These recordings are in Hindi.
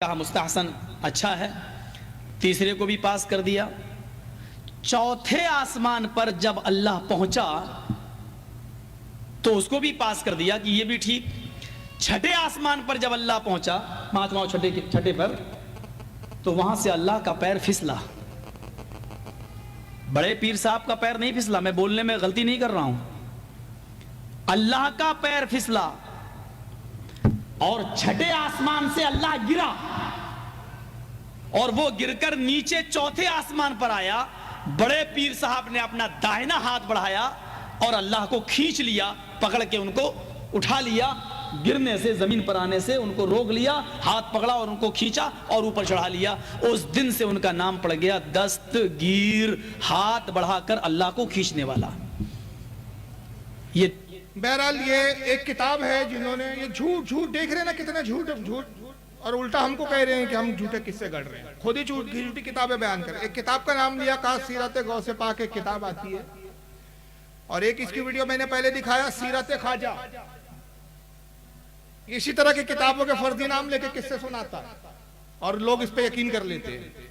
कहा मुस्तहसन अच्छा है, तीसरे को भी पास कर दिया। चौथे आसमान पर जब अल्लाह पहुंचा तो उसको भी पास कर दिया कि ये भी ठीक। छठे आसमान पर जब अल्लाह पहुंचा, पांचवा छठे पर, तो वहां से अल्लाह का पैर फिसला। बड़े पीर साहब का पैर नहीं फिसला, मैं बोलने में गलती नहीं कर रहा हूं, अल्लाह का पैर फिसला और छठे आसमान से अल्लाह गिरा और वो गिरकर नीचे चौथे आसमान पर आया। बड़े पीर साहब ने अपना दाहिना हाथ बढ़ाया और अल्लाह को खींच लिया, पकड़ के उनको उठा लिया, गिरने से, जमीन पर आने से उनको रोक लिया, हाथ पकड़ा और उनको खींचा और ऊपर चढ़ा लिया। उस दिन से उनका नाम पड़ गया दस्तगीर, हाथ बढ़ाकर अल्लाह को खींचने वाला। ये बहरहाल ये एक किताब है, जिन्होंने ये झूठ देख रहे हैं ना, कितना झूठ और उल्टा हमको कह रहे हैं कि हम झूठे किससे गढ़ रहे हैं, खुद ही झूठी किताबें बयान कर। एक किताब का नाम लिया का सीरत गौसे पाक, एक किताब आती है, और एक इसकी वीडियो मैंने पहले दिखाया सीरत ख्वाजा। इसी तरह की किताबों के फर्जी नाम लेके किससे सुनाता और लोग इस पे यकीन कर लेते हैं।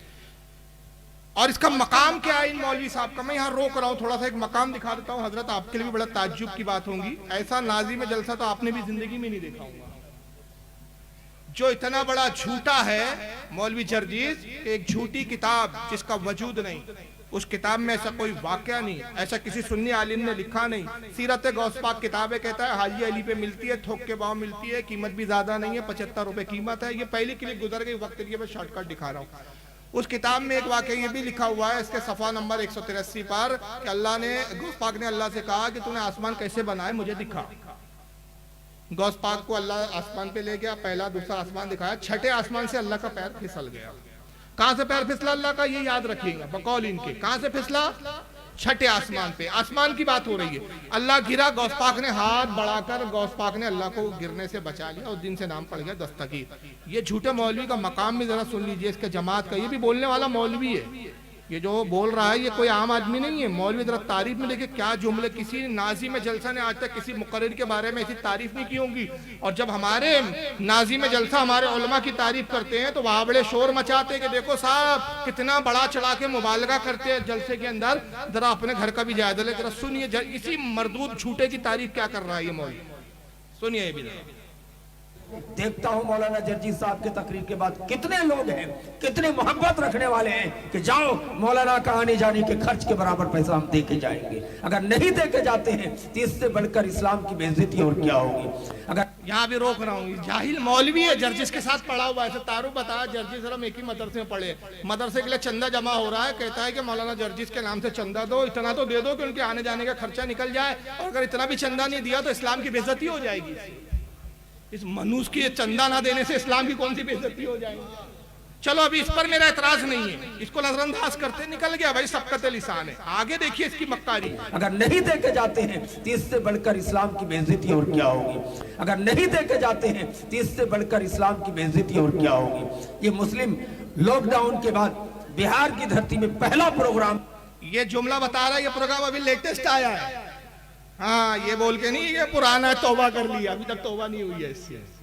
और इसका मकाम क्या है इन मौलवी साहब का, मैं यहाँ रोक रहा हूँ, थोड़ा सा एक मकाम दिखा देता हूँ। हजरत आपके लिए भी बड़ा ताज्जुब की बात होगी, ऐसा नाजी में जलसा तो आपने भी जिंदगी में नहीं देखा होगा। जो इतना बड़ा झूठा है मौलवी जर्जीस, एक झूठी किताब जिसका वजूद नहीं, उस किताब में ऐसा कोई वाकया नहीं, ऐसा किसी सुन्नी आलिम ने लिखा नहीं। सीरत गौस पाक किताब है, कहता है हाजी अली पे मिलती है, थोक के भाव मिलती है, कीमत भी ज्यादा नहीं है, 75 रुपए कीमत है। ये पहली क्लिप गुजर गई, वक्त के मैं शॉर्टकट दिखा रहा हूँ। उस किताब में एक वाकया ये भी लिखा हुआ है, इसके सफा नंबर 183 पर, कि अल्लाह ने, गौस पाक ने अल्लाह से कहा कि तूने आसमान कैसे बनाए मुझे दिखा। गौस पाक को अल्लाह आसमान पे ले गया, पहला दूसरा आसमान दिखाया, छठे आसमान से अल्लाह का पैर फिसल गया। कहां से पैर फिसला अल्लाह का, ये याद रखिएगा बकौल इनके, कहां से फिसला, छठे आसमान पे। आसमान की बात हो रही है, अल्लाह गिरा, गौस पाक ने हाथ बढ़ाकर गौस पाक ने अल्लाह को गिरने से बचा लिया, उस दिन से नाम पड़ गया दस्तगीर। ये झूठे मौलवी का मकाम भी जरा सुन लीजिए, इसके जमात का, ये भी बोलने वाला मौलवी है, ये जो बोल रहा है ये कोई आम आदमी नहीं है। मौलवी जरा तारीफ में देखिए क्या जुमले, किसी नाजी में जलसा ने आज तक किसी मुकर्रिर के बारे में ऐसी तारीफ नहीं की होगी। और जब हमारे नाजी में जलसा हमारे उलमा की तारीफ करते हैं तो वहां बड़े शोर मचाते हैं कि देखो साहब कितना बड़ा चढ़ा के मुबालगा करते हैं जलसे के अंदर, जरा अपने घर का भी जायजा ले, जरा सुनिए इसी मरदूद झूठे की तारीफ क्या कर रहा है ये मौलवी, सुनिए ये भी। देखता हूं मौलाना जर्जी साहब के तकरीर के बाद कितने लोग हैं, कितने मोहब्बत रखने वाले हैं कि जाओ मौलाना का आने जाने के खर्च के बराबर पैसा हम दे के जाएंगे। अगर नहीं दे के जाते हैं तो इससे बढ़कर इस्लाम की बेइज्जती और क्या होगी। अगर यहाँ भी रोक रहा हूँ, जाहिल मौलवी है, जर्जिस के साथ पढ़ा हुआ है। तारू बताया जर्जिस हम एक ही मदरसे में पढ़े, मदरसे के लिए चंदा जमा हो रहा है, कहता है कि मौलाना जर्जिस के नाम से चंदा दो, इतना तो दे दो कि उनके आने जाने का खर्चा निकल जाए, और अगर इतना भी चंदा नहीं दिया तो इस्लाम की बेइज्जती हो जाएगी। इस मनुष्य की चंदा ना देने से इस्लाम की कौन सी बेइज्जती हो जाएगी। चलो अभी इस पर मेरा एतराज नहीं है, इसको नजरअंदाज करते, निकल गया भाई, सबकत लिसान है। आगे देखिए इसकी मक्कारी, अगर नहीं दे के जाते हैं तो इससे बढ़कर इस्लाम की बेइज्जती और क्या होगी। अगर नहीं दे के जाते हैं तो इससे बढ़कर इस्लाम की बेइज्जती और क्या होगी। ये मुस्लिम लॉकडाउन के बाद बिहार की धरती में पहला प्रोग्राम, ये जुमला बता रहा है, ये प्रोग्राम अभी लेटेस्ट आया है। हाँ ये बोल के नहीं ये पुराना है, तौबा कर लिया, अभी तक तौबा नहीं हुई है इससे।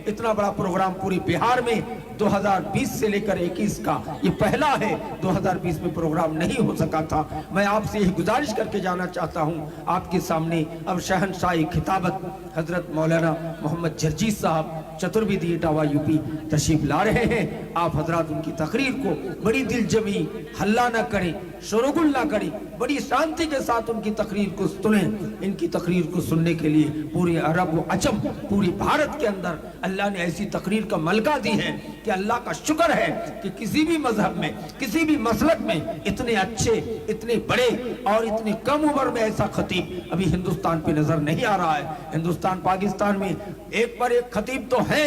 इतना बड़ा प्रोग्राम पूरे बिहार में 2020 से लेकर 21 का ये पहला है। 2020 में प्रोग्राम नहीं हो सका था। मैं आपसे यही गुजारिश करके जाना चाहता हूँ आपके सामने, अब शहनशाही खिताबत हजरत मौलाना मोहम्मद जर्जी साहब चतुर्वेदी इटावा यूपी तशरीफ ला रहे हैं। आप हजरात उनकी तकरीर को बड़ी दिलजमी, हल्ला न करें, शोरगुल ना करें, बड़ी शांति के साथ उनकी तकरीर को सुने। इनकी तकरीर को सुनने के लिए पूरे अरब व अजम, पूरी भारत के अंदर अल्लाह ने ऐसी तकरीर का मलका दी है कि अल्लाह का शुक्र है कि किसी भी मजहब में, किसी भी मसलक में इतने अच्छे, इतने बड़े और इतनी कम उम्र में ऐसा खतीब अभी हिंदुस्तान पे नजर नहीं आ रहा है। हिंदुस्तान पाकिस्तान में एक पर एक खतीब तो है,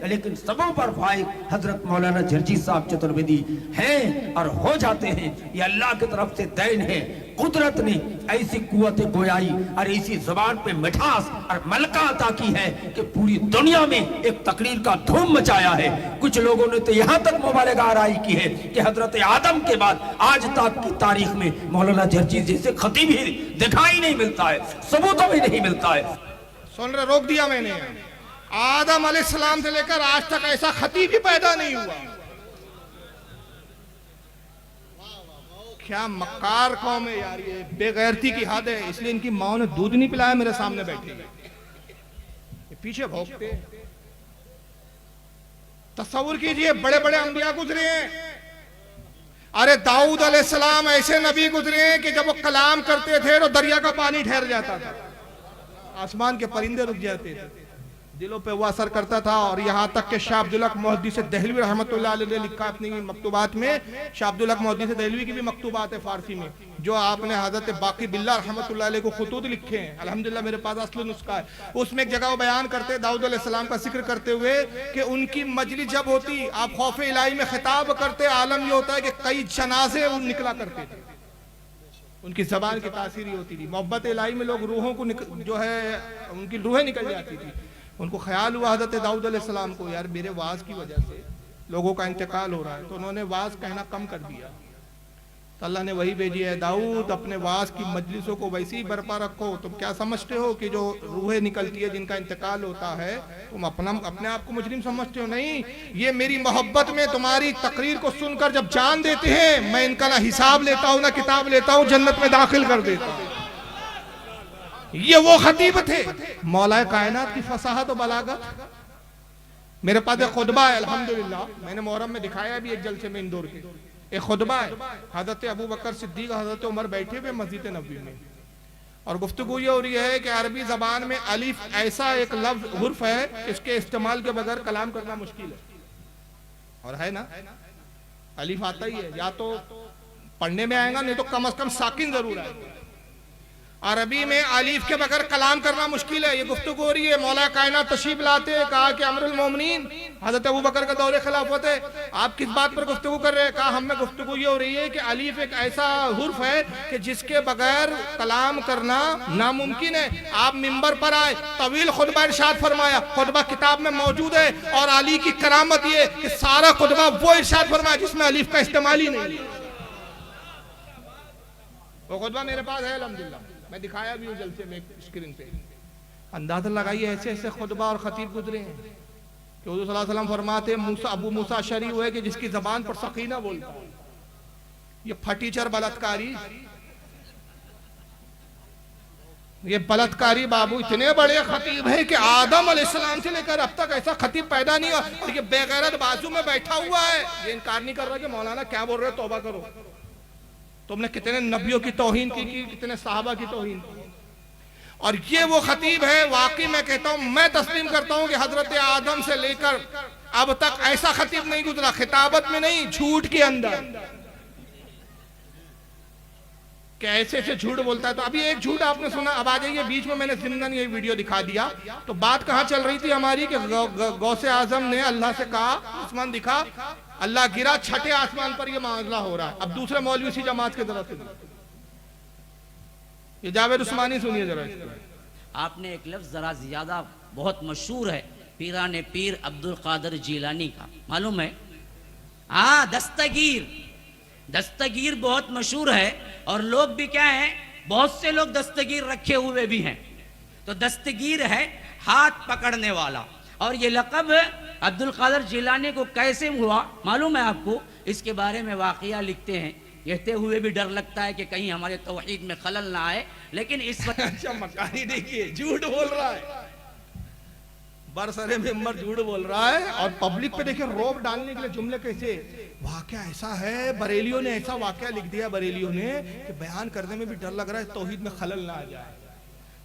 लेकिन सबों पर फाइक हजरत मौलाना जर्जी साहब चतुर्वेदी हैं और हो जाते हैं। ये अल्लाह की तरफ से दैन है, कुदरत ने ऐसी कुव्वत गोयाई और ऐसी जुबान पे मिठास और मलका अता की है कि पूरी दुनिया में एक तकरीर का धूम मचाया है। कुछ लोगों ने तो यहाँ तक मुबालगा आराई की है कि हजरत आदम के बाद आज तक की तारीख में मौलाना जर्जी जैसे खतीब ही दिखाई नहीं मिलता है, सबूतों में नहीं मिलता है। सुन रहे, रोक दिया मैंने, आदम अलैहिस्सलाम से लेकर आज तक ऐसा खतीब ही पैदा नहीं हुआ। क्या मक्कार कौम है यार, ये बेगैरती की हद है। इसलिए इनकी माँ ने दूध नहीं पिलाया, मेरे सामने बैठे ये पीछे भौंकते। तस्वुर कीजिए, बड़े बड़े अंबिया गुजरे हैं। अरे दाऊद अलैहिस्सलाम ऐसे नबी गुजरे हैं कि जब वो कलाम करते थे तो दरिया का पानी ठहर जाता था, आसमान के परिंदे रुक जाते थे, दिलों पे वो असर करता था। और यहाँ तक कि शाह अब्दुल हक मुहद्दिस दहलवी रहमतुल्लाह अलैह ने लिखा अपनी मकतूबात में, शाह अब्दुल हक मुहद्दिस दहलवी की भी मकतूबात है फारसी में, जो आपने हजरत बाकी बिल्ला रहमतुल्लाह अलैह को खुतूत लिखे हैं, अल्हम्दुलिल्लाह मेरे पास असल नुस्खा है। उसमें एक जगह वो बयान करते दाऊद अलैहिस्सलाम का जिक्र करते हुए कि उनकी मजलिस जब होती, आप खौफ इलाही में खिताब करते, आलम ये होता है कि कई जनाजे निकला करते थे, उनकी जबान की तासीर होती थी। मोहब्बत इलाही में लोग रूहों को जो है उनकी रूहें निकल जाती थी। उनको ख्याल हुआ हज़रत दाऊद अलैहिस्सलाम को, यार मेरे वाज की वजह से लोगों का इंतकाल हो रहा है, तो उन्होंने वाज कहना कम कर दिया। तो अल्लाह ने वही भेजी है, दाऊद अपने वाज की मजलिसों को वैसे ही बरपा रखो। तुम क्या समझते हो कि जो रूहें निकलती है जिनका इंतकाल होता है, तुम अपने आप को मुजरिम समझते हो? नहीं, ये मेरी मोहब्बत में तुम्हारी तकरीर को सुनकर जब जान देते हैं, मैं इनका ना हिसाब लेता हूँ ना किताब लेता हूँ, जन्नत में दाखिल कर देता हूँ। ये वो खतीब थे, मौलाए कायनात की फसाहत और बलागत। मेरे पास एक खुतबा है अल्हम्दुलिल्लाह, मैंने मुहर्रम में दिखाया भी एक जलसे में इंदौर के। एक खुतबा है, हजरत अबू बकर सिद्दीक हजरत उमर बैठे हुए मस्जिद नबवी में, और गुफ्तगू ये हो रही है कि अरबी जबान में अलिफ ऐसा एक लफ्ज हुर्फ है, इसके इस्तेमाल के बगैर कलाम करना मुश्किल है। और है ना, अलिफ आता ही है, या तो पढ़ने में आएगा, नहीं तो कम से कम साकिन जरूर आएगा। अरबी में अलीफ के बगैर कलाम करना मुश्किल है। ये गुफ्तगू हो रही है, मौला कायनात तशरीफ लाते हैं, कहा कि अमरुल मोमिनीन हजरत अबू बकर का दौरे खिलाफत है, आप किस बात पर गुफ्तगू कर रहे हैं? कहा हमें गुफ्तगू ये हो रही है कि अलीफ एक ऐसा हुर्फ है कि जिसके बगैर कलाम करना नामुमकिन है। आप मिंबर पर आए, तवील खुतबा इरशाद फरमाया, खुतबा किताब में मौजूद है, और अली की करामत ये कि सारा खुतबा वो इरशाद फरमाया जिसमें अलीफ का इस्तेमाल ही नहीं। वो खुतबा मेरे पास है अल्हम्दुलिल्लाह, मैं दिखाया भी हूँ जलसे में स्क्रीन पे। अंदाजा लगाइए ऐसे ऐसे खुतबा और खतीब गुजरे हैं कि हुज़ूर सल्लल्लाहु अलैहि वसल्लम फरमाते अबू मूसा अशअरी हुए कि जिसकी जबान पर सकीना बोलता है, ये फटीचर बलात्कारी, ये बलात्कारी बाबू इतने बड़े खतीब हैं कि आदम अलैहिस्सलाम से लेकर अब तक ऐसा खतीब पैदा नहीं हुआ। और ये बेगैरत बाजू में बैठा हुआ है, ये इनकार नहीं कर रहा कि मौलाना क्या बोल रहे हो, तौबा करो, तुमने कितने नबियों की तौहीन की, कितने साहबा की तौहीन की। और ये वो खतीब है, वाकई मैं कहता हूं, मैं तस्लीम करता हूं कि हजरत आदम से लेकर अब तक ऐसा खतीब नहीं गुजरा, खिताबत में नहीं, झूठ के अंदर। कैसे ऐसे झूठ बोलता है। तो अभी एक झूठ आपने सुना, अब आ जाइए बीच में, मैंने जिम्मन ये वीडियो दिखा दिया। तो बात कहां चल रही थी हमारी कि गौसे आजम ने अल्लाह से कहा, आसमान दिखा, अल्लाह गिरा, छठे आसमान पर ये मामला हो रहा है। अब दूसरे मौलवी इसी जमात के तरफ से, ये जावेद उस्मानी सुनिए जरा। आपने एक लफ्ज जरा ज्यादा बहुत मशहूर है, पीराने पीर अब्दुल कादिर जीलानी का, मालूम है? हाँ, दस्तगीर, दस्तगीर बहुत मशहूर है, और लोग भी क्या है, बहुत से लोग दस्तगीर रखे हुए भी हैं। तो दस्तगीर है हाथ पकड़ने वाला, और ये लक़ब अब्दुल कादिर जिलानी को कैसे हुआ मालूम है आपको? इसके बारे में वाक़िया लिखते हैं, कहते हुए भी डर लगता है कि कहीं हमारे तौहीद में खलल ना आए, लेकिन इस वक्त अच्छा मकानी देखिए, झूठ बोल रहा है, बरसरे मिंबर झूठ बोल रहा है, और पब्लिक पे देखिए रोब डालने के लिए जुमले कैसे। वाकया ऐसा है, बरेलियों ने ऐसा वाकया लिख दिया, बरेलियों ने, कि बयान करने में भी डर लग रहा है तौहीद में खलल ना आ जाए।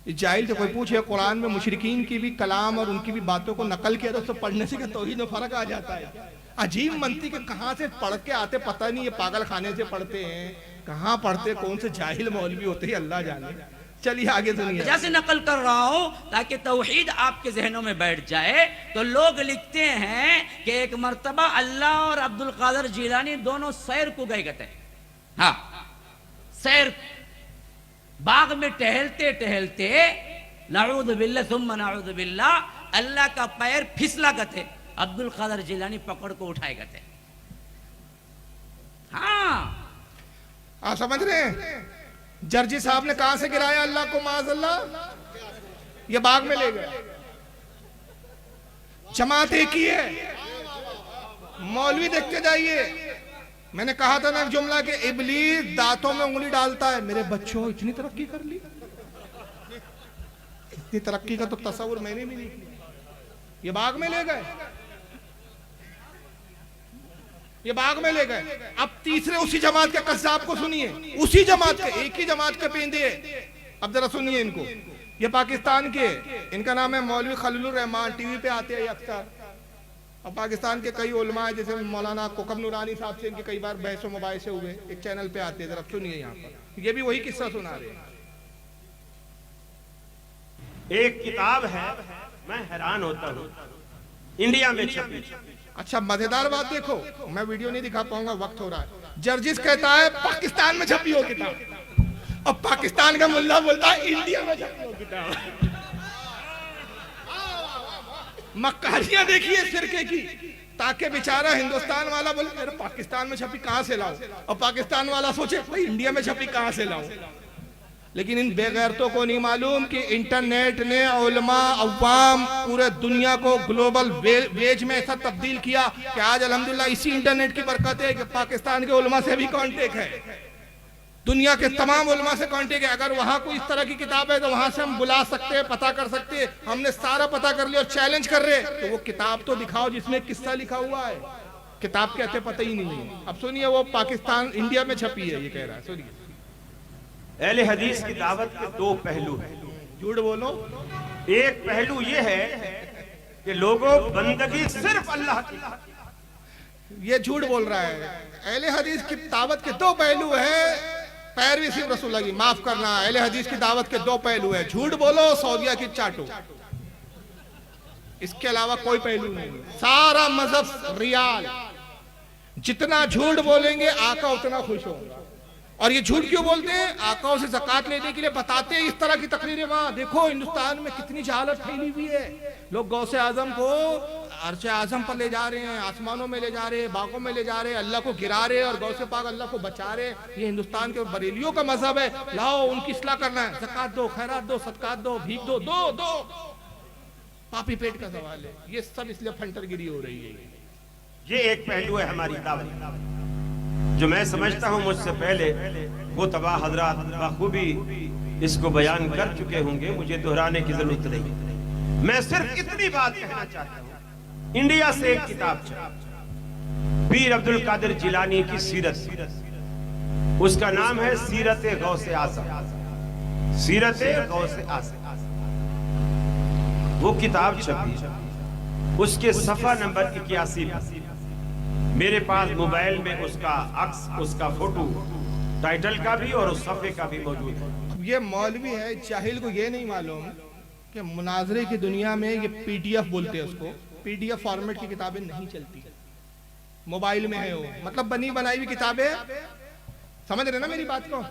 जाहिल से कोई पूछे कुरान में मुशरिकीन की भी कलाम और उनकी भी बातों को नकल किया, तो उससे पढ़ने से क्या तौहीद में फर्क आ जाता है? अजीब मनती के कहाँ से पढ़ के आते पता नहीं, ये पागल खाने से पढ़ते हैं, कहाँ पढ़ते, कौन से जाहिल मौलवी होते हैं, अल्लाह जाने। चलिए आगे सुनिए। जैसे नकल कर रहा हूं ताकि तौहीद आपके जहनों में बैठ जाए। तो लोग लिखते हैं कि एक मर्तबा अल्लाह और अब्दुल कादिर जिलानी दोनों सैर को गए थे। हाँ, सैर, बाग में टहलते टहलते नऊज़ बिल्लाह सुम्मा नऊज़ बिल्लाह, अल्लाह का पैर फिसला गए, अब्दुल कादिर जिलानी पकड़ को उठाए गए। हाँ, आप समझ रहे हैं? जर्जी साहब ने कहां से गिराया अल्लाह को, माज़अल्लाह, ये बाग में ले गए। जमात एक ही है, मौलवी देखते जाइए। मैंने कहा था ना एक जुमला कि इबलीस दांतों में उंगली डालता है। मेरे बच्चों इतनी तरक्की कर ली, इतनी तरक्की का तो तस्वुर मैंने भी नहीं किया। ये बाग में ले गए, ये बाग में ले गए। अब तीसरे उसी जमात के कस्साब को सुनिए, उसी जमात के, एक ही जमात के पेंदे। अब जरा सुनिए इनको, ये पाकिस्तान के, इनका नाम है मौलवी खलीलुर रहमान, टीवी पे आते हैं अक्सर। और पाकिस्तान के कई उलमा है, जैसे मौलाना कोकब नूरानी साहब से इनके कई बार बहस व मुबाहिसे हुए, एक चैनल पे आते हैं। जरा सुनिए यहाँ पर, ये भी वही किस्सा सुना रहे हैं। एक किताब है, मैं हैरान होता हूँ, इंडिया में छपी। अच्छा मजेदार बात देखो, मैं वीडियो नहीं दिखा पाऊंगा, वक्त हो रहा है। जर्जिस कहता है पाकिस्तान में छपी हो किताब, और पाकिस्तान का मुल्ला बोलता है इंडिया में छपी हो किताब। मक्कारियां देखिए सिरके की, ताकि बेचारा हिंदुस्तान वाला बोले अरे पाकिस्तान में छपी कहां से लाऊं, और पाकिस्तान वाला सोचे भाई इंडिया में छपी कहां से लाऊं। लेकिन इन बेगैरतों को नहीं मालूम कि इंटरनेट ने उलमा अवाम पूरे दुनिया को ग्लोबल वेज में ऐसा तब्दील किया कि आज अल्हम्दुलिल्लाह इसी इंटरनेट की बरकत है कि पाकिस्तान के उलमा से भी कांटेक्ट है, दुनिया के तमाम उलमा से कांटेक्ट है। अगर वहां कोई इस तरह की किताब है तो वहां से हम बुला सकते हैं, पता कर सकते हैं। हमने सारा पता कर लिया और चैलेंज कर रहे तो वो किताब तो दिखाओ जिसमें किस्सा लिखा हुआ है। किताब कहते पता ही नहीं है। अब सुनिए, वो पाकिस्तान इंडिया में छपी है, ये कह रहा है, सुनिए। अहले हदीस की दावत के दो पहलू हैं। झूठ बोलो, एक पहलू ये है कि लोगों बंदगी सिर्फ अल्लाह की। ये झूठ बोल रहा है। अहले हदीस की दावत के दो पहलू है, पैरवी सिर्फ रसूलुल्लाह की। माफ करना, अहले हदीस की दावत के दो पहलू है, झूठ बोलो सऊदिया की चाटो, इसके अलावा कोई पहलू नहीं। सारा मजहब रियाल, जितना झूठ बोलेंगे आका उतना खुश होगा। और ये झूठ क्यों बोलते हैं? आकाओं से ज़कात लेने के लिए बताते हैं इस तरह की तकरीरें। वहां देखो हिंदुस्तान में कितनी जहालत फैली हुई है, लोग गौसे आजम को अर्श आजम पर ले जा रहे हैं, आसमानों में ले जा रहे हैं, बागों में ले जा रहे हैं, अल्लाह को गिरा रहे हैं और गौसे पाक अल्लाह को बचा रहे हैं। ये हिंदुस्तान के बरेलियों का मजहब है। लाओ उनकी इस्लाह करना है, ज़कात दो, खैरात दो, सदकात दो, भीख दो, दो दो। पापी पेट का सवाल है ये सब, इसलिए फंटरगिरी हो रही है। ये एक पहलू है हमारी दावत, जो मैं समझता हूँ मुझसे पहले वो तबाह हजरात बखूबी इसको बयान कर चुके होंगे, मुझे दोहराने की जरूरत नहीं। मैं सिर्फ इतनी बात कहना चाहता हूँ। इंडिया से एक किताब छपी, पीर अब्दुल कादिर जिलानी की सीरत, उसका नाम है सीरत गौसे आज़म। सीरत गौसे आज़म वो किताब छपी, उसके सफा नंबर 81 मेरे पास मोबाइल में उसका अक्स, उसका फोटो, टाइटल का भी और उस सफे का भी मौजूद है। ये मौलवी है, जाहिल को ये नहीं मालूम कि मुनाजरे की दुनिया में ये पीडीएफ बोलते हैं उसको, पीडीएफ फॉर्मेट की किताबें नहीं चलती, मोबाइल में है वो, मतलब बनी बनाई हुई किताबें। समझ रहे ना मेरी बात को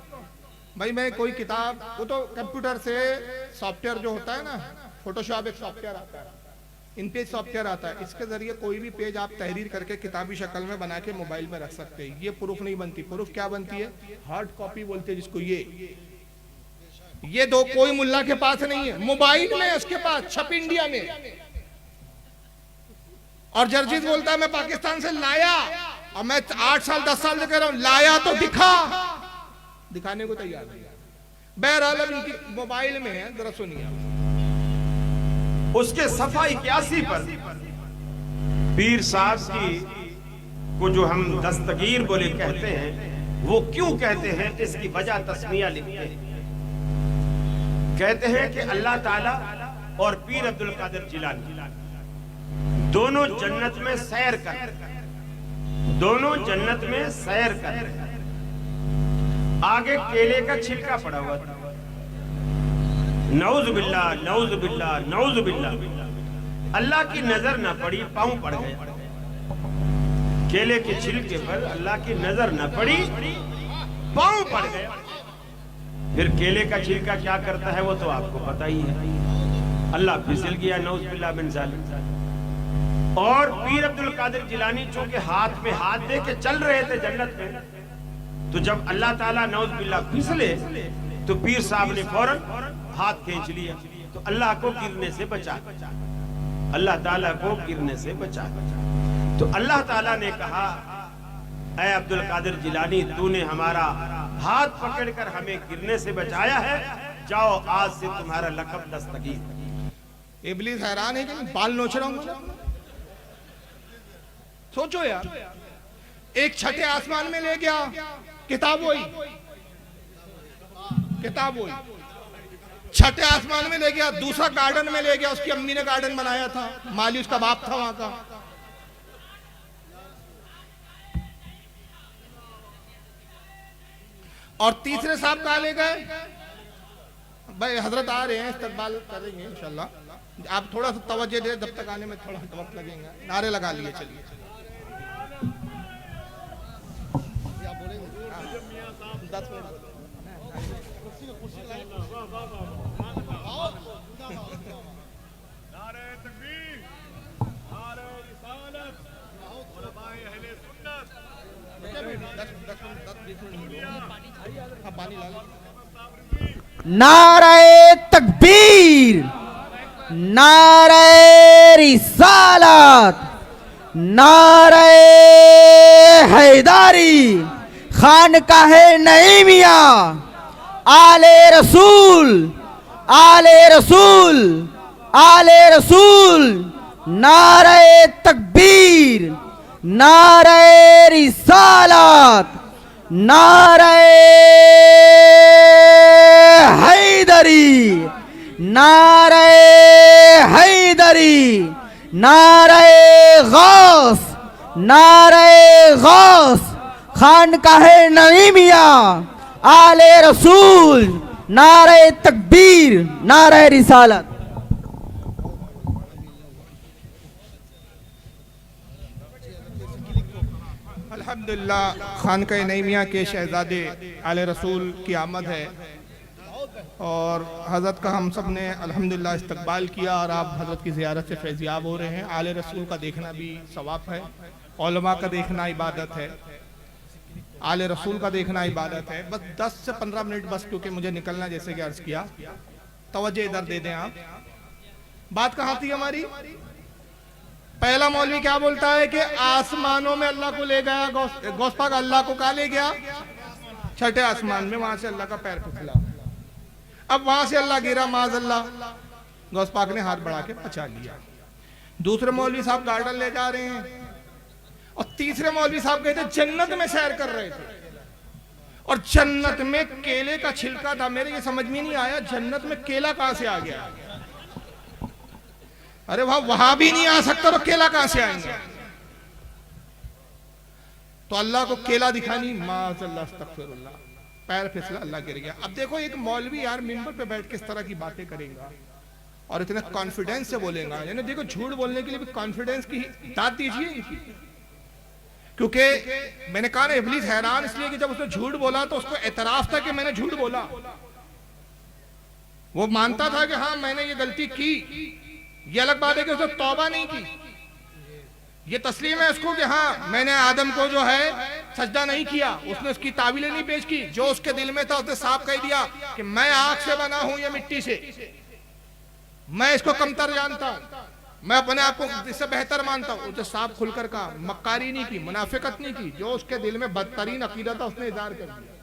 भाई? मैं कोई किताब, वो तो कंप्यूटर से सॉफ्टवेयर जो होता है ना, फोटोशॉप एक सॉफ्टवेयर आता है, इन पेज सॉफ्टवेयर आता है, इसके जरिए कोई भी पेज आप तहरीर करके किताबी शक्ल में बना के मोबाइल में रख सकते हैं। ये प्रूफ नहीं बनती। प्रूफ क्या बनती है? हार्ड कॉपी बोलते हैं जिसको। ये दो कोई मुल्ला के पास नहीं है, मोबाइल में उसके पास, छप इंडिया में। और जर्जिस बोलता है मैं पाकिस्तान से लाया, और मैं 8 साल 10 साल से कह रहा हूं लाया तो दिखा, दिखाने को तैयार नहीं। बहरहाल अब इनकी मोबाइल में है, जरा सुनिए। उसके सफा 81 पर पीर साहब की को जो हम दस्तगीर बोले कहते हैं, वो क्यों कहते हैं इसकी वजह तस्मिया लिखते हैं। कहते हैं कि अल्लाह ताला और पीर अब्दुल कादिर जिलानी दोनों जन्नत में सैर कर, दोनों जन्नत में सैर कर। आगे केले का छिलका पड़ा हुआ था, नौज बिल्लाह, नौज बिल्लाह, नौज बिल्लाह। अल्लाह की नजर न पड़ी, पांव पड़ गए। केले के छिलके पर अल्लाह की नजर न पड़ी, पांव पड़ गए। फिर केले का छिलका क्या करता है वो तो आपको पता ही है। अल्लाह फिसल गया, नौज बिल्लाह मिन ज़ालिक। और पीर अब्दुल कादिर जिलानी चूंकि हाथ में हाथ दे के चल रहे थे जन्नत में, तो जब अल्लाह ताला नौज बिल्लाह फिसले तो पीर साहब ने फौरन हाथ खींच लिया, तो अल्लाह को गिरने से बचा। अल्लाह ताला को गिरने से बचा। तो अल्लाह ताला ने कहा, ऐ अब्दुल कादिर जिलानी, तूने हमारा हाथ पकड़कर हमें गिरने से बचाया है, जाओ आज से तुम्हारा लक़ब दस्तगीर। इब्लीस हैरान है कि मैं बाल नोच रहा हूं। सोचो यार, एक छठे आसमान में ले गया, किताब वही, किताब वही, छठे आसमान में ले गया, दूसरा गार्डन में ले गया, उसकी अम्मी ने गार्डन बनाया था, माली उसका बाप था वहां का। और तीसरे साहब कहा ले गए, भाई हजरत आ रहे हैं, इस्तकबाल करेंगे इंशाल्लाह, आप थोड़ा सा तवज्जो दे, जब तक आने में थोड़ा वक्त लगेगा। नारे लगा लिए, चलिए आप बोलेंगे 10 मिनट। नारे तकबीर, नारे रिसालत, नारे हैदारी, खानकाहे नईमिया, आले रसूल, आले रसूल, आले रसूल, नारे तकबीर, नारे रिसालत, नारे हैदरी, नारे हैदरी, नारे गौस, नारे गौस, खानकाहे नईमिया, आले रसूल, नारे तकबीर, नारे रिसालत। अल्हम्दुलिल्लाह, खानका नईमिया के शहजादे आले रसूल की आमद है और हज़रत का हम सब ने अल्हम्दुलिल्लाह इस्तकबाल किया और आप हज़रत की ज़ियारत से फैज़याब हो रहे हैं। आले रसूल का देखना भी सवाब है, उलमा का देखना इबादत है, आले रसूल का देखना इबादत है। बस 10 से 15 मिनट बस, क्योंकि मुझे निकलना, जैसे कि अर्ज़ किया, तवज्जो इधर दे दें आप। बात कहाँ थी हमारी? पहला मौलवी क्या बोलता है कि आसमानों में अल्लाह को ले गया, गौस पाक अल्लाह को कहाँ ले गया? छठे आसमान में, वहां से अल्लाह का पैर फिसला, अब वहां से अल्लाह गिरा, माज़अल्लाह, गौस पाक ने हाथ बढ़ा के बचा लिया। दूसरे मौलवी साहब गार्डन ले जा रहे हैं और तीसरे मौलवी साहब कहते जन्नत में सैर कर रहे थे और जन्नत में केले का छिलका था। मेरे ये समझ में नहीं आया, जन्नत में केला कहां से आ गया? अरे वहां भी नहीं आ सकता तो केला कहां से आएंगे? तो अल्लाह को केला दिखानी, माज़अल्लाह, अस्तगफिरुल्लाह, पैर फिसला, अल्लाह गिर गया। अब देखो एक मौलवी यार मिंबर पे बैठ के इस तरह की बातें करेगा और इतने कॉन्फिडेंस से बोलेगा, यानी देखो झूठ बोलने के लिए भी कॉन्फिडेंस की दाद दीजिए। क्योंकि मैंने कहा ना, इब्लीस हैरान इसलिए कि जब उसने झूठ बोला तो उसको एतराफ था कि मैंने झूठ बोला, वो मानता था कि हाँ मैंने ये गलती की। ये अलग बात है कि उसने तौबा नहीं की, ये तस्लीम है उसको कि हाँ मैंने आदम को जो है सजदा नहीं किया, उसने उसकी तावीलें नहीं पेश की, जो उसके दिल में था उसने साफ कह दिया कि मैं आग से बना हूं या मिट्टी से, मैं इसको कमतर जानता हूं, मैं अपने आप को इससे बेहतर मानता हूं। उसने साफ खुलकर कहा, मक्कारी नहीं की, मुनाफिकत नहीं की, जो उसके दिल में बदतरीन अकीदा था उसने इज़हार कर दिया।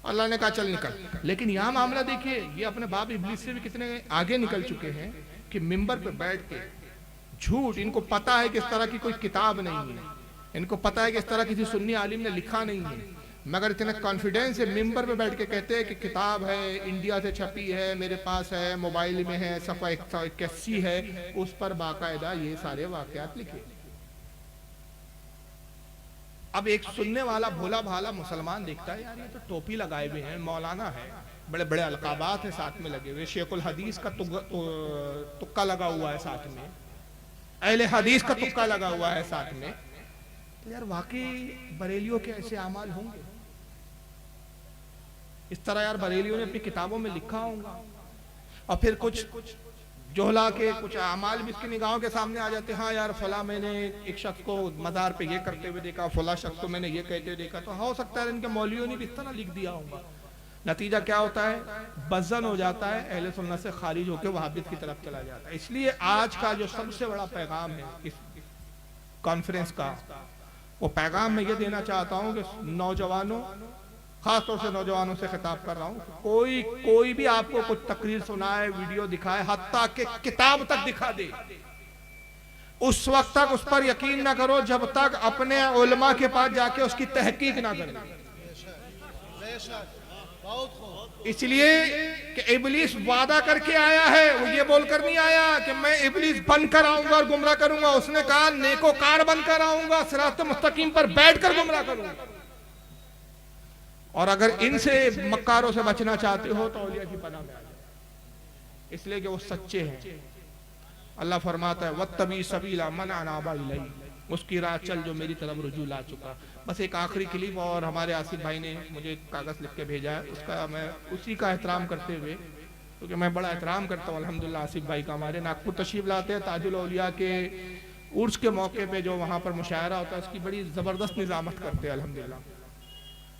अल्लाह ने कहा चल निकल। लेकिन यहाँ मामला देखिए, ये अपने बाप इब्लीस से भी कितने आगे निकल चुके हैं कि मिंबर पे बैठ के झूठ, इनको पता है कि इस तरह की कोई किताब नहीं है, इनको पता है कि इस तरह किसी सुन्नी आलिम ने लिखा नहीं है, मगर इतने कॉन्फिडेंस से मिंबर पे बैठ के कहते हैं कि किताब है, इंडिया से छपी है, मेरे पास है, मोबाइल में है, सफ़ा 181 है, उस पर बाकायदा ये सारे वाकयात लिखे। अब एक सुनने वाला भोला भाला मुसलमान देखता है, यार ये तो टोपी लगाए हुए हैं, मौलाना है, बड़े बड़े अलकाबात है साथ में लगे हुए, शेखुल हदीस का तुक्का लगा हुआ है साथ में, अहले हदीस का तुक्का लगा हुआ है साथ में, तो यार वाकई बरेलियों के ऐसे अमाल होंगे? इस तरह यार बरेलियों ने अपनी किताबों में लिखा होगा और फिर कुछ जोहला के कुछ अमाल भी इसकी निगाहों के सामने आ जाते हैं। हाँ यार फला मैंने एक शख्स को मज़ार पे ये करते हुए देखा, फला शख्स को मैंने ये कहते हुए देखा, तो हो सकता है इनके मौलवियों ने भी इस तरह लिख दिया होगा। नतीजा क्या होता है? बज़न हो जाता है, अहले सुन्नत से खारिज होकर वहाबियत की तरफ चला जाता है। इसलिए आज का जो सबसे बड़ा पैगाम है इस कॉन्फ्रेंस का, वो पैगाम मैं ये देना चाहता हूँ कि नौजवानों, खासतौर से नौजवानों से खिताब कर रहा हूँ, कोई भी आपको कुछ तकरीर सुनाए, वीडियो दिखाए, हत्ता के किताब तक दिखा दे, उस वक्त तक उस पर यकीन ना करो जब तक अपने उलमा के पास जाके उसकी तहकीक ना करो। इसलिए कि इब्लीस वादा करके आया है, वो ये बोलकर नहीं आया कि मैं इब्लीस बनकर आऊंगा और गुमराह करूंगा। उसने कहा नेकोकार बनकर आऊंगा, सिरात मुस्तकीम पर बैठकर गुमराह करूंगा। और अगर इनसे मक्कारों से बचना चाहते हो तो औलिया की पनाह में आ जाओ, इसलिए कि वो सच्चे हैं। अल्लाह फरमाता है वत्तबी सबीला मन अनाबा इलैहि, उसकी राह चल जो मेरी तरफ रुजू ला चुका। बस एक आखिरी क्लिप, और हमारे आसिफ भाई ने मुझे कागज लिख के भेजा है, उसका मैं उसी का एहतराम करते हुए, क्योंकि मैं बड़ा एहतराम करता हूँ अल्हम्दुलिल्लाह आसिफ भाई का। हमारे नागपुर तशरीफ लाते हैं, ताजुल औलिया के उर्स के मौके पे जो वहाँ पर मुशायरा होता है उसकी बड़ी ज़बरदस्त निज़ामत करते हैं अल्हम्दुलिल्लाह।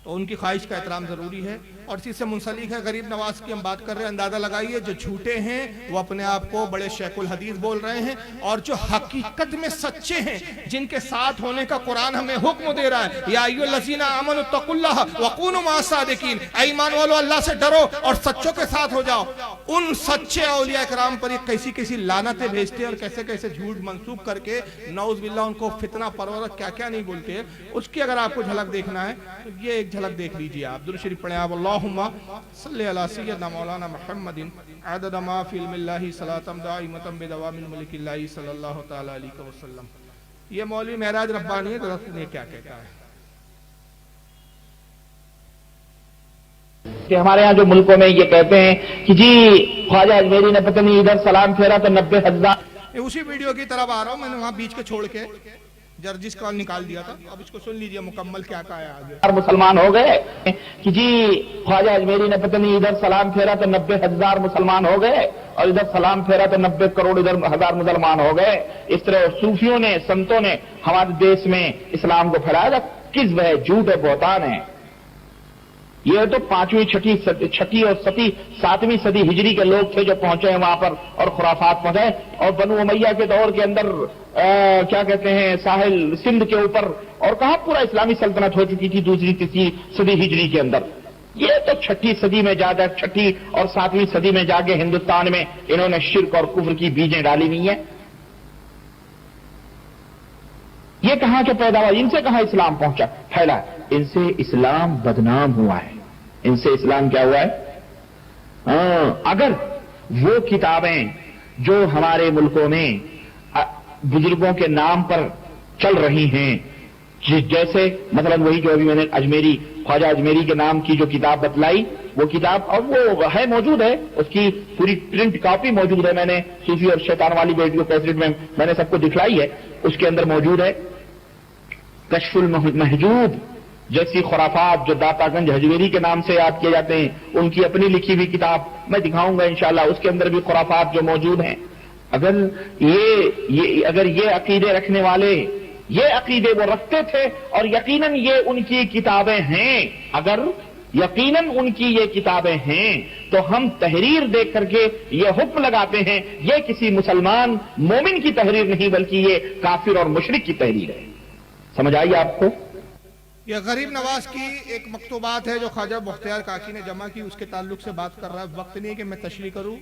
तो उनकी ख्वाहिश का एहतराम जरूरी है। और इसी से मुंसलिक है गरीब नवाज की हम बात कर रहे हैं। अंदाजा लगाइए, जो झूठे हैं वो अपने आप को बड़े शेखुल हदीस बोल रहे हैं, और जो हकीकत में सच्चे हैं, जिनके साथ होने का कुरान हमें हुक्म दे रहा है, या अय्युहल्लज़ीना आमनु तक़ुल्लाह वकूनु मअस-सादिकीन, ऐ ईमान वालों अल्लाह से डरो और सच्चों के साथ हो जाओ। उन सच्चे औलिया किराम पर ये कैसी कैसी लानतें भेजते और कैसे कैसे झूठ मंसूब करके नौज़ बिल्लाह उनको फितना परवर क्या क्या नहीं बोलते, उसकी अगर आपको झलक देखना है तो ये एक झलक देख लीजिए आप। दुरूद शरीफ पढ़ें आप, अल्लाहुम्मा सल्ली अला सय्यदना मौलाना मुहम्मदिन अदद मा फी इल्मिल्लाहि सलातम दाइमतम बिदवामिन मलिकिल्लाहि सल्लल्लाहु तआला अलैहि वसल्लम। ये मौलवी महराज रब्बानी है, दरअसल ने क्या कहता है कि हमारे यहाँ जो मुल्कों में ये कहते हैं कि जी ख्वाजा अजमेरी ने पता नहीं इधर सलाम फेरा तो 90,000। उसी वीडियो की तरफ आ रहा हूँ, मैंने वहां बीच के छोड़ के जर्जिस कॉल निकाल दिया था। अब इसको सुन लीजिए मुकम्मल क्या कहा है आगे। मुसलमान हो गए कि जी ख्वाजा अजमेरी ने पता नहीं इधर सलाम फेरा तो 90,000 मुसलमान हो गए, और इधर सलाम फेरा तो 90 करोड़ इधर 1,000 मुसलमान हो गए। इस तरह सूफियों ने, संतों ने हमारे देश में इस्लाम को फैलाया। किस्ब है, झूठ है, बहतान है। ये तो 5वीं, 6ठी और 7वीं सदी हिजरी के लोग थे जो पहुंचे हैं वहां पर और खुराफात पहुंचाए। और बनु उमैया के दौर के अंदर क्या कहते हैं, साहिल सिंध के ऊपर, और कहां पूरा इस्लामी सल्तनत हो चुकी थी 2री, 3री सदी हिजरी के अंदर। ये तो 6ठी सदी में जाकर, 6ठी और 7वीं सदी में जाके हिंदुस्तान में इन्होंने शिर्क और कुफ्र की बीजें डाली हुई हैं। ये कहां के पैदा हुआ, इनसे कहां इस्लाम पहुंचा, फैला? इनसे इस्लाम बदनाम हुआ है, इनसे इस्लाम क्या हुआ है? अगर वो किताबें जो हमारे मुल्कों में बुजुर्गों के नाम पर चल रही हैं, जैसे मतलब वही जो अभी मैंने अजमेरी, ख्वाजा अजमेरी के नाम की जो किताब बतलाई, वो किताब अब वो है, मौजूद है, उसकी पूरी प्रिंट कॉपी मौजूद है। मैंने सूफी और शैतान वाली वीडियो कैसेट में मैंने सबको दिखलाई है, उसके अंदर मौजूद है। कश्फुल महजूब जैसी खुराफात जो दातागंज हजवेरी के नाम से याद किए जाते हैं, उनकी अपनी लिखी हुई किताब मैं दिखाऊंगा इंशाल्लाह, उसके अंदर भी खुराफात जो मौजूद हैं। अगर ये अकीदे रखने वाले, ये अकीदे वो रखते थे और यकीनन ये उनकी किताबें हैं, अगर यकीनन उनकी ये किताबें हैं, तो हम तहरीर देख करके ये हुक्म लगाते हैं ये किसी मुसलमान मोमिन की तहरीर नहीं, बल्कि ये काफिर और मुशरिक की तहरीर है। समझ आई आपको? यह गरीब नवाज की एक मकतूबात है जो ख्वाजा मुख्तियार काकी ने जमा की, उसके ताल्लुक से बात कर रहा है। वक्त नहीं है कि मैं तशरीह करूं।